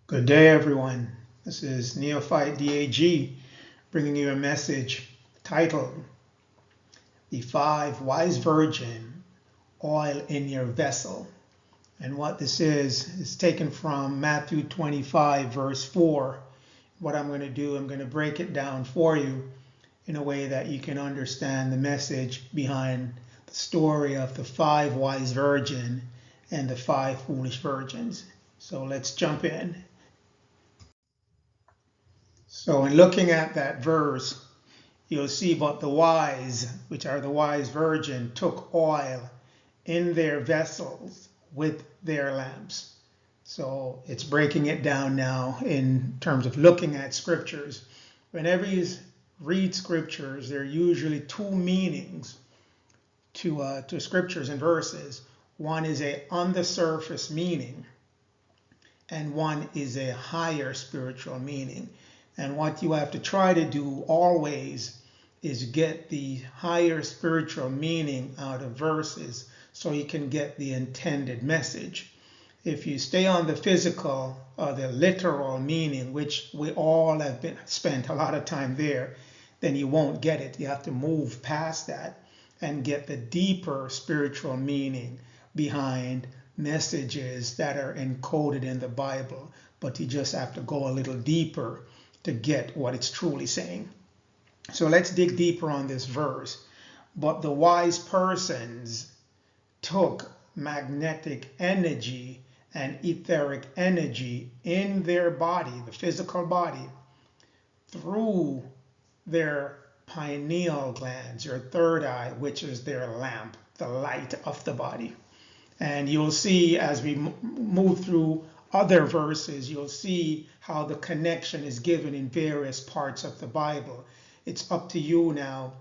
Good day, everyone. This is Neophyte DAG bringing you a message titled The Five Wise Virgin Oil in Your Vessel. And what this is taken from Matthew 25, verse 4. What I'm going to do, I'm going to break it down for you in a way that you can understand the message behind the story of the five wise virgin and the five foolish virgins. So let's jump in. So in looking at that verse, you'll see but the wise, which are the wise virgin, took oil in their vessels with their lamps. So it's breaking it down now in terms of looking at scriptures. Whenever you read scriptures, there are usually two meanings to scriptures and verses. One is a on the surface meaning, and one is a higher spiritual meaning. And what you have to try to do always is get the higher spiritual meaning out of verses so you can get the intended message. If you stay on the physical or the literal meaning, which we all have spent a lot of time there, then you won't get it. You have to move past that and get the deeper spiritual meaning behind messages that are encoded in the Bible. But you just have to go a little deeper to get what it's truly saying. So let's dig deeper on this verse. But the wise persons took magnetic energy and etheric energy in their body, the physical body, through their pineal glands, your third eye, which is their lamp, the light of the body. And you'll see as we move through other verses, you'll see how the connection is given in various parts of the Bible. It's up to you now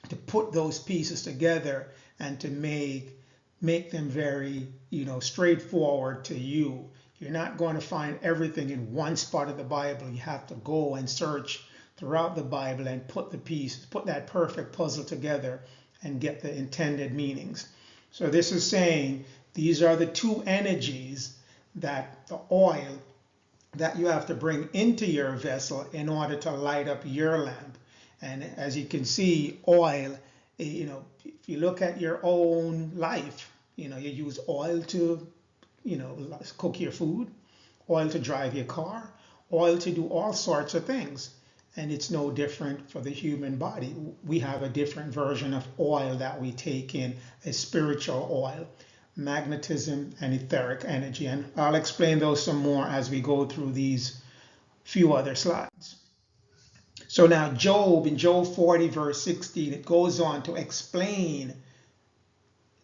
to put those pieces together and to make them very, straightforward to you. You're not going to find everything in one spot of the Bible. You have to go and search throughout the Bible and put that perfect puzzle together and get the intended meanings. So this is saying these are the two energies that the oil that you have to bring into your vessel in order to light up your lamp. And as you can see, oil, if you look at your own life, you use oil to, cook your food, oil to drive your car, oil to do all sorts of things. And it's no different for the human body. We have a different version of oil that we take in, a spiritual oil, magnetism and etheric energy. And I'll explain those some more as we go through these few other slides. So now in Job 40 verse 16, it goes on to explain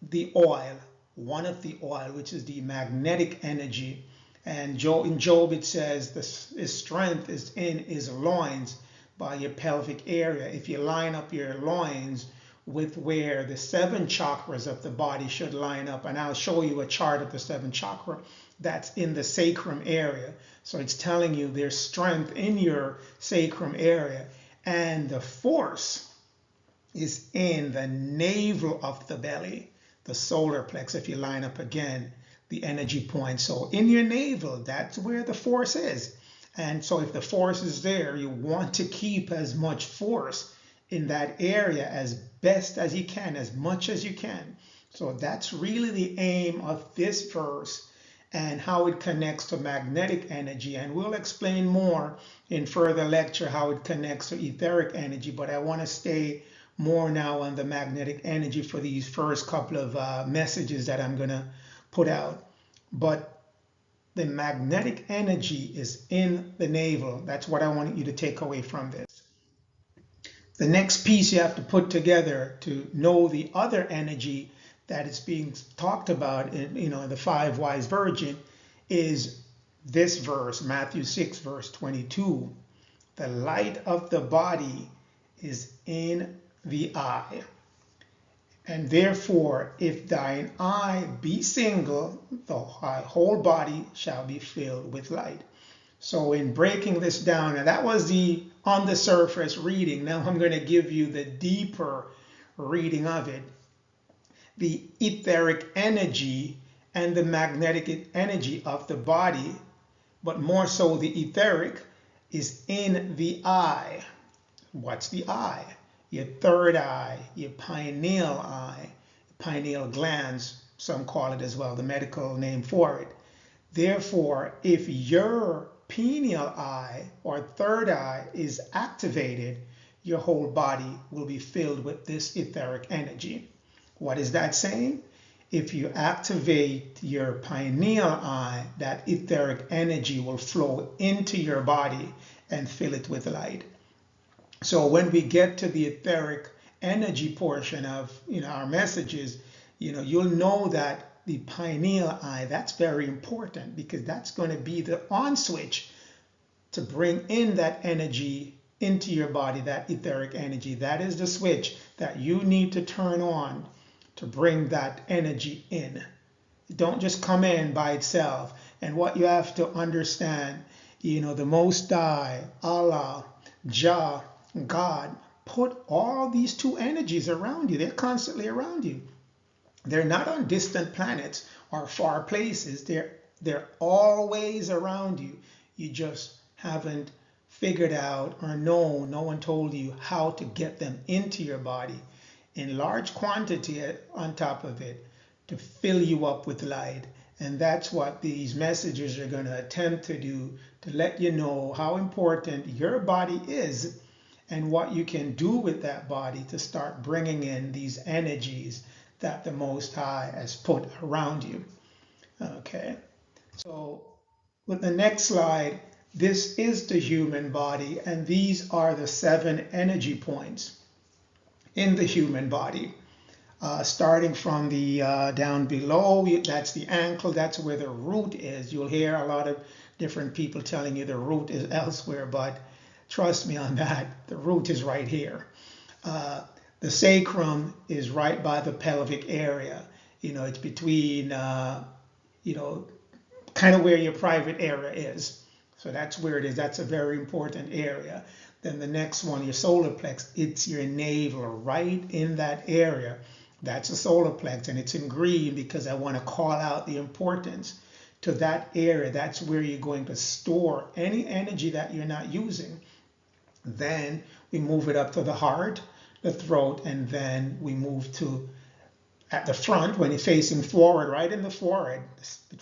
the oil, one of the oil, which is the magnetic energy. And in Job it says his strength is in his loins by your pelvic area. If you line up your loins with where the seven chakras of the body should line up, and I'll show you a chart of the seven chakra that's in the sacrum area. So it's telling you there's strength in your sacrum area, and the force is in the navel of the belly, the solar plex. If you line up again the energy point, so in your navel, that's where the force is. And so if the force is there, you want to keep as much force in that area as best as you can, as much as you can. So that's really the aim of this verse and how it connects to magnetic energy. And we'll explain more in further lecture how it connects to etheric energy, but I want to stay more now on the magnetic energy for these first couple of messages that I'm going to put out. But the magnetic energy is in the navel. That's what I want you to take away from this. The next piece you have to put together to know the other energy that is being talked about in the five wise virgin is this verse, Matthew 6 verse 22. The light of the body is in the eye. And therefore, if thine eye be single, the whole body shall be filled with light. So in breaking this down, and that was the on the surface reading. Now I'm going to give you the deeper reading of it. The etheric energy and the magnetic energy of the body but more so the etheric is in the eye. What's the eye? Your third eye, your pineal eye, pineal glands, some call it as well, the medical name for it. Therefore, if your pineal eye or third eye is activated, your whole body will be filled with this etheric energy. What is that saying? If you activate your pineal eye, that etheric energy will flow into your body and fill it with light. So when we get to the etheric energy portion of our messages, you'll know that the pineal eye, that's very important, because that's going to be the on switch to bring in that energy into your body, that etheric energy. That is the switch that you need to turn on to bring that energy in. Don't just come in by itself. And what you have to understand, the Most High, Allah, Jah, God, put all these two energies around you. They're constantly around you. They're not on distant planets or far places. They're always around you. You just haven't figured out or no one told you how to get them into your body in large quantity on top of it to fill you up with light. And that's what these messages are going to attempt to do, to let you know how important your body is and what you can do with that body to start bringing in these energies that the Most High has put around you. Okay, so with the next slide, this is the human body, and these are the 7 energy points in the human body. Starting from the down below, that's the ankle, that's where the root is. You'll hear a lot of different people telling you the root is elsewhere, but trust me on that, the root is right here. The sacrum is right by the pelvic area. It's between, kind of where your private area is. So that's where it is. That's a very important area. Then the next one, your solar plex, it's your navel, right in that area. That's a solar plex, and it's in green because I want to call out the importance to that area. That's where you're going to store any energy that you're not using. Then we move it up to the heart, the throat, and then we move to at the front when you're facing forward, right in the forehead,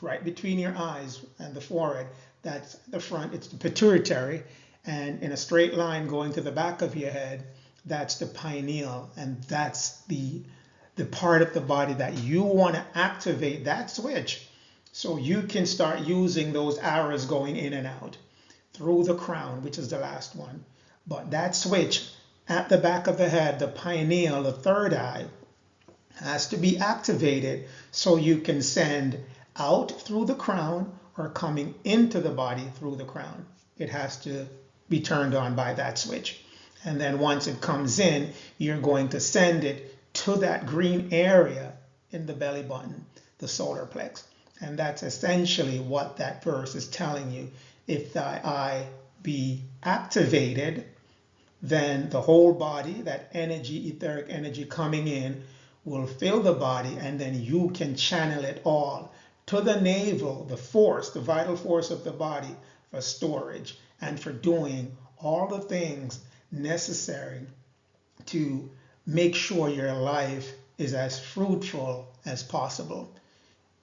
right between your eyes and the forehead. That's the front. It's the pituitary, and in a straight line going to the back of your head, that's the pineal, and that's the part of the body that you want to activate that switch so you can start using those arrows going in and out through the crown, which is the last one. But that switch at the back of the head, the pineal, the third eye, has to be activated so you can send out through the crown or coming into the body through the crown. It has to be turned on by that switch. And then once it comes in, you're going to send it to that green area in the belly button, the solar plex. And that's essentially what that verse is telling you. If thy eye be activated, then the whole body, that energy, etheric energy coming in, will fill the body, and then you can channel it all to the navel, the force, the vital force of the body for storage and for doing all the things necessary to make sure your life is as fruitful as possible.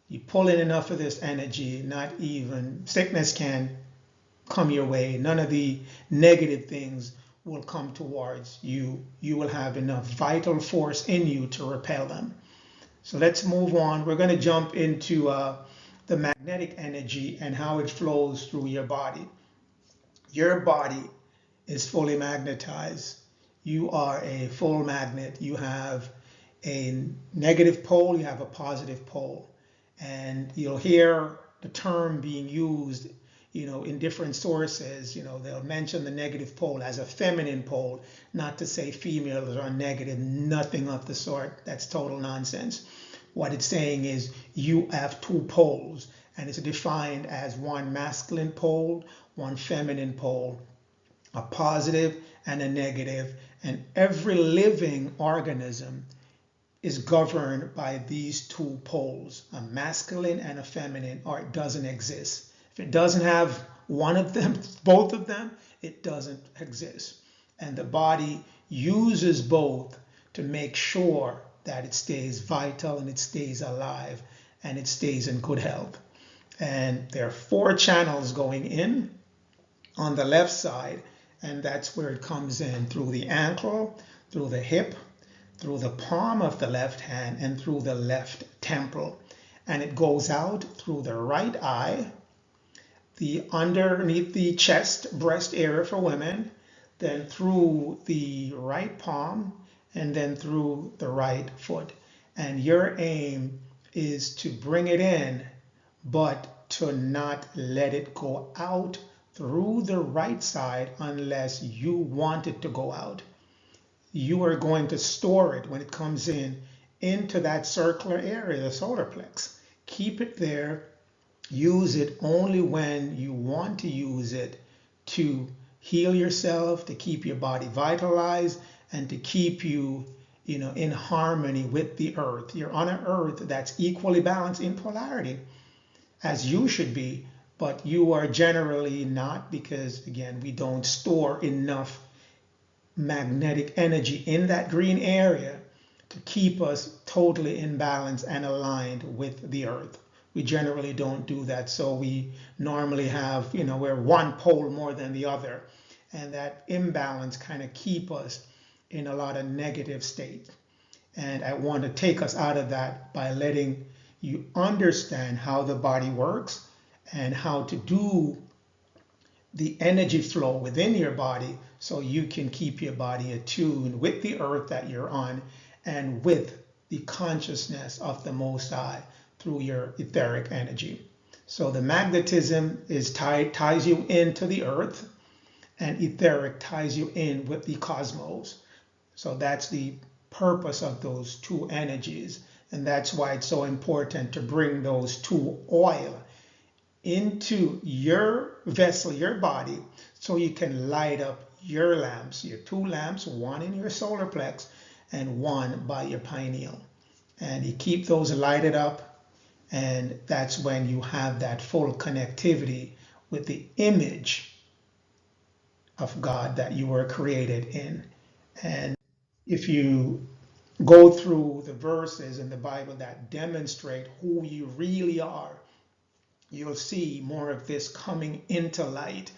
You pull in enough of this energy, not even sickness can come your way. None of the negative things will come towards you. You will have enough vital force in you to repel them. So let's move on. We're going to jump into the magnetic energy and how it flows through your body. Your body is fully magnetized. You are a full magnet. You have a negative pole, you have a positive pole. And you'll hear the term being used in different sources. They'll mention the negative pole as a feminine pole, not to say females are negative, nothing of the sort. That's total nonsense. What it's saying is you have 2 poles, and it's defined as one masculine pole, one feminine pole, a positive and a negative. And every living organism is governed by these 2 poles, a masculine and a feminine, or it doesn't exist. If it doesn't have one of them, both of them, it doesn't exist. And the body uses both to make sure that it stays vital and it stays alive and it stays in good health. And there are 4 channels going in on the left side, and that's where it comes in through the ankle, through the hip, through the palm of the left hand, and through the left temple. And it goes out through the right eye, the underneath the chest, breast area for women, then through the right palm, and then through the right foot. And your aim is to bring it in, but to not let it go out through the right side unless you want it to go out. You are going to store it when it comes in into that circular area, the solar plex. Keep it there. Use it only when you want to use it to heal yourself, to keep your body vitalized, and to keep you, in harmony with the earth. You're on an earth that's equally balanced in polarity, as you should be, but you are generally not, because again, we don't store enough magnetic energy in that green area to keep us totally in balance and aligned with the earth. We generally don't do that. So we normally have, we're one pole more than the other. And that imbalance kind of keep us in a lot of negative state. And I want to take us out of that by letting you understand how the body works and how to do the energy flow within your body so you can keep your body attuned with the earth that you're on and with the consciousness of the Most High through your etheric energy. So the magnetism is ties you into the earth, and etheric ties you in with the cosmos. So that's the purpose of those 2 energies, and that's why it's so important to bring those 2 oil into your vessel, your body, so you can light up your lamps, your 2 lamps, one in your solar plex and one by your pineal. And you keep those lighted up, and that's when you have that full connectivity with the image of God that you were created in. And if you go through the verses in the Bible that demonstrate who you really are, you'll see more of this coming into light.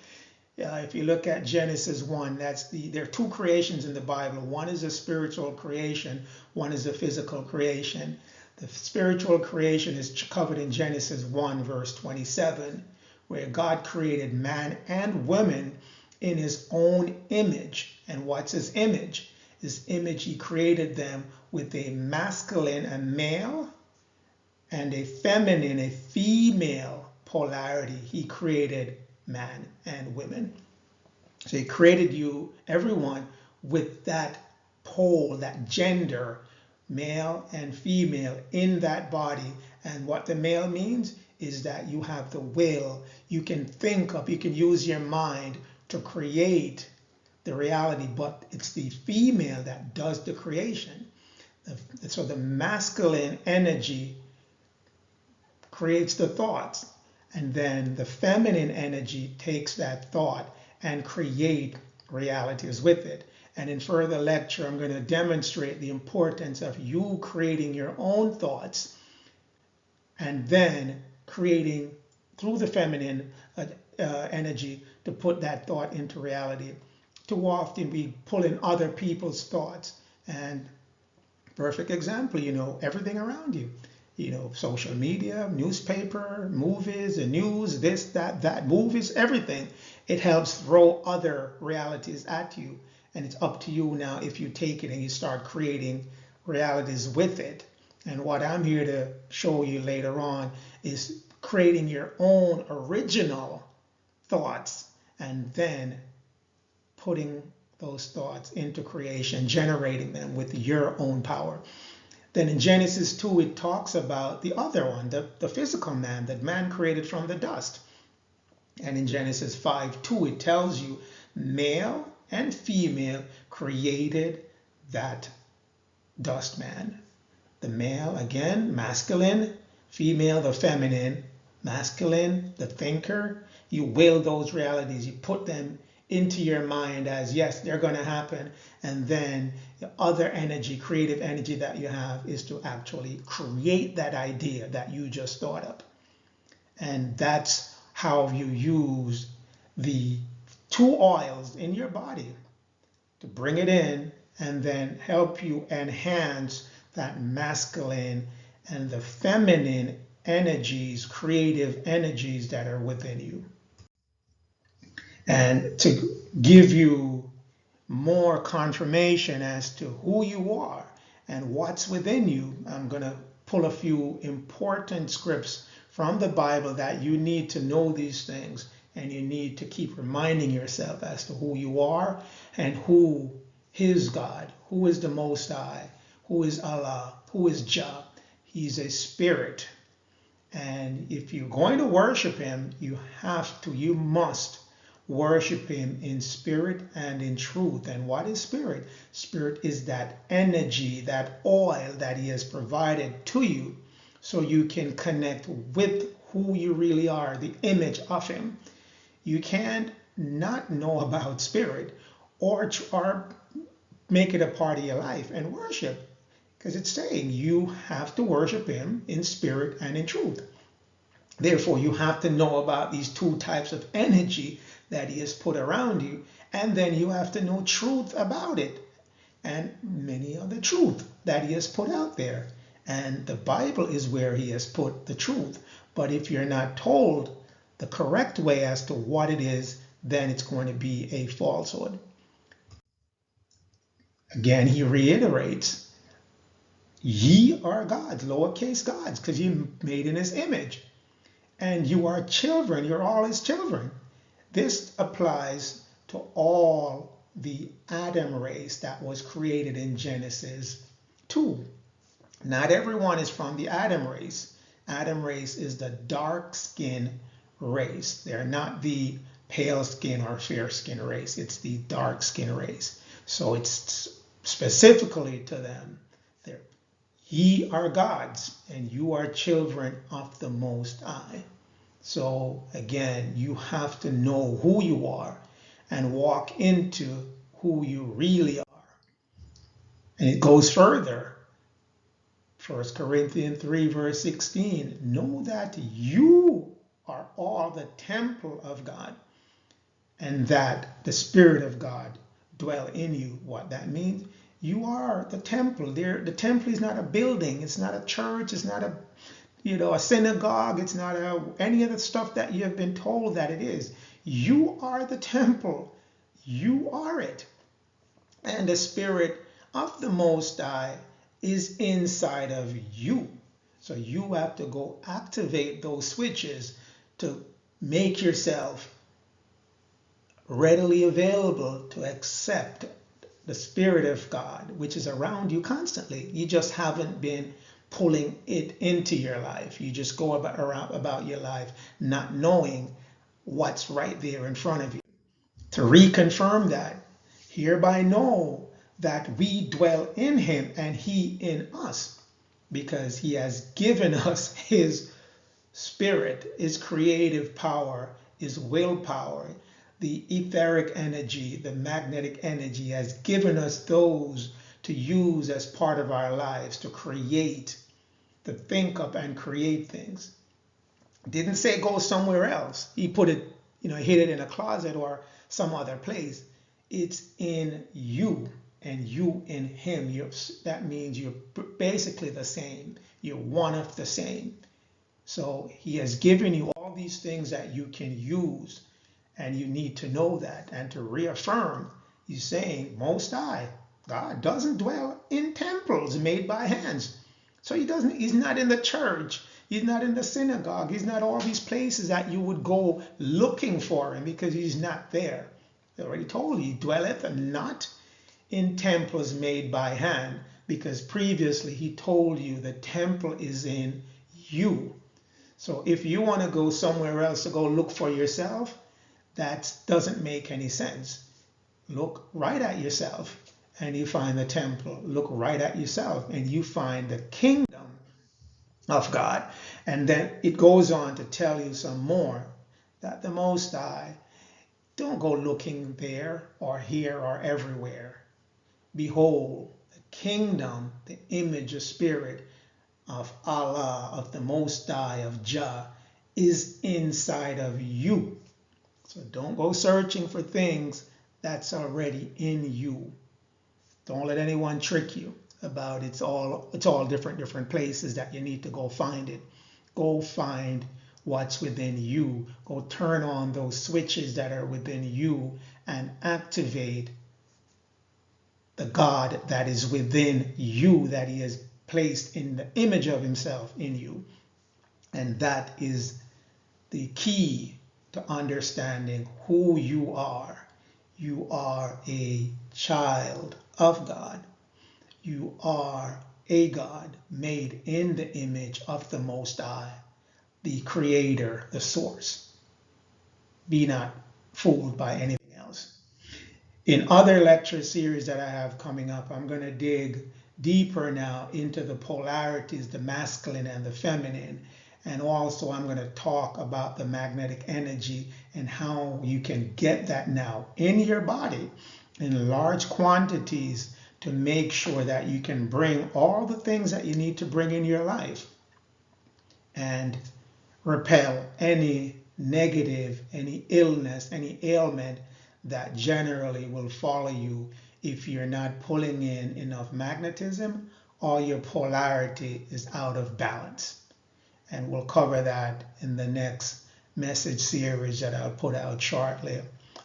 If you look at Genesis 1, there are 2 creations in the Bible. One is a spiritual creation, one is a physical creation. The spiritual creation is covered in Genesis 1, verse 27, where God created man and woman in his own image. And what's his image? His image, he created them with a masculine, a male, and a feminine, a female polarity. He created man and women. So he created you, everyone, with that pole, that gender, male and female, in that body. And what the male means is that you have the will, you can think up, you can use your mind to create the reality, but it's the female that does the creation. So the masculine energy creates the thoughts, and then the feminine energy takes that thought and create realities with it. And in further lecture, I'm going to demonstrate the importance of you creating your own thoughts and then creating through the feminine energy to put that thought into reality. Too often we pull in other people's thoughts, and perfect example, everything around you. Social media, newspaper, movies, the news, this, that, movies, everything. It helps throw other realities at you. And it's up to you now if you take it and you start creating realities with it. And what I'm here to show you later on is creating your own original thoughts and then putting those thoughts into creation, generating them with your own power. Then in Genesis 2, it talks about the other one, the physical man, that man created from the dust. And in Genesis 5:2, it tells you male and female created that dust man. The male, again, masculine, female, the feminine, masculine, the thinker. You will those realities, you put them into your mind as yes, they're going to happen. And then the other energy, creative energy that you have is to actually create that idea that you just thought up. And that's how you use the two oils in your body to bring it in and then help you enhance that masculine and the feminine energies, creative energies that are within you. And to give you more confirmation as to who you are and what's within you, I'm going to pull a few important scripts from the Bible that you need to know these things, and you need to keep reminding yourself as to who you are and who is God, who is the Most High, who is Allah, who is Jah. He's a spirit. And if you're going to worship him, you must worship him in spirit and in truth. And what is spirit? Spirit is that energy, that oil that he has provided to you so you can connect with who you really are, the image of him. You can't not know about spirit or make it a part of your life and worship, because it's saying you have to worship him in spirit and in truth. Therefore, you have to know about these two types of energy that he has put around you, and then you have to know truth about it and many other truth that he has put out there. And the Bible is where he has put the truth. But if you're not told the correct way as to what it is, then it's going to be a falsehood. Again, he reiterates, ye are gods, lowercase gods, because you're made in his image. And you are children, you're all his children. This applies to all the Adam race that was created in Genesis 2. Not everyone is from the Adam race. Adam race is the dark skin race. They're not the pale skin or fair skin race. It's the dark skin race. So it's specifically to them. Ye are gods, and you are children of the Most High. So again, you have to know who you are and walk into who you really are. And it goes further. 1 Corinthians 3 verse 16, know that you are all the temple of God, and that the Spirit of God dwell in you. What that means? You are the temple. The temple is not a building. It's not a church. It's not a synagogue. It's not any of the stuff that you have been told that it is. You are the temple. You are it. And the Spirit of the Most High is inside of you. So you have to go activate those switches to make yourself readily available to accept the Spirit of God, which is around you constantly. You just haven't been pulling it into your life. You just go about your life not knowing what's right there in front of you. To reconfirm that, hereby know that we dwell in him and he in us, because he has given us his spirit, his creative power, his willpower, the etheric energy, the magnetic energy, has given us those to use as part of our lives to create, to think up and create things. Didn't say go somewhere else. He put it, hid it in a closet or some other place. It's in you and you in him. That means you're basically the same. You're one of the same. So he has given you all these things that you can use, and you need to know that. And to reaffirm, he's saying Most High, God doesn't dwell in temples made by hands. So he's not in the church. He's not in the synagogue. He's not all these places that you would go looking for him, because he's not there. I already told you, he dwelleth not in temples made by hand, because previously he told you the temple is in you. So if you want to go somewhere else to go look for yourself, that doesn't make any sense. Look right at yourself and you find the temple. Look right at yourself and you find the kingdom of God. And then it goes on to tell you some more, that the Most High, don't go looking there or here or everywhere. Behold, the kingdom, the image of spirit of Allah, of the Most High, of Jah, is inside of you. So don't go searching for things that's already in you. Don't let anyone trick you about it's all different places that you need to go find it. Go find what's within you. Go turn on those switches that are within you and activate the God that is within you, that he has placed in the image of himself in you. And that is the key to understanding who you are. You are a child of God. You are a God made in the image of the Most High, the Creator, the Source. Be not fooled by anything else. In other lecture series that I have coming up, I'm going to dig deeper now into the polarities, the masculine and the feminine. And also I'm going to talk about the magnetic energy and how you can get that now in your body in large quantities to make sure that you can bring all the things that you need to bring in your life and repel any negative, any illness, any ailment that generally will follow you if you're not pulling in enough magnetism or your polarity is out of balance. And we'll cover that in the next message series that I'll put out shortly.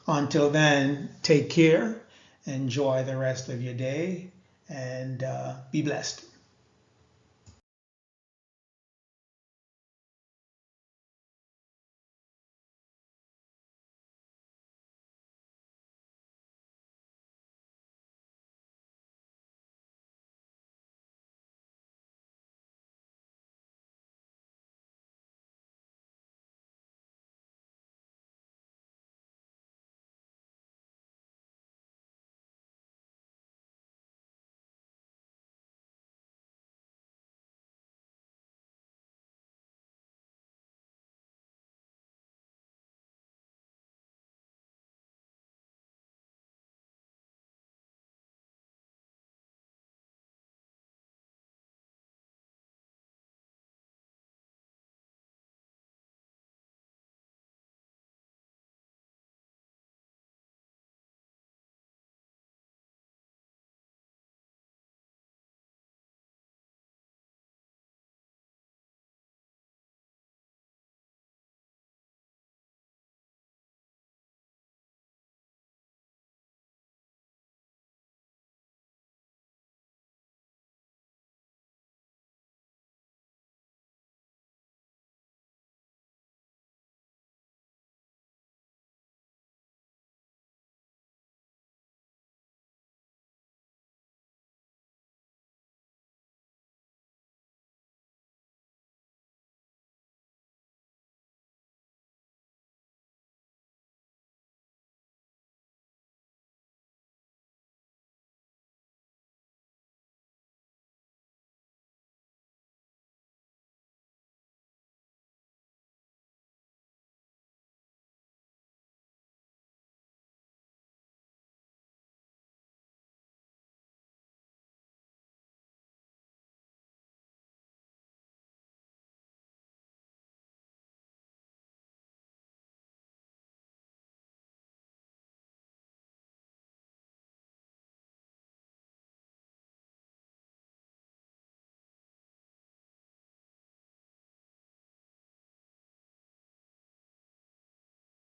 Until then, take care, enjoy the rest of your day, and be blessed.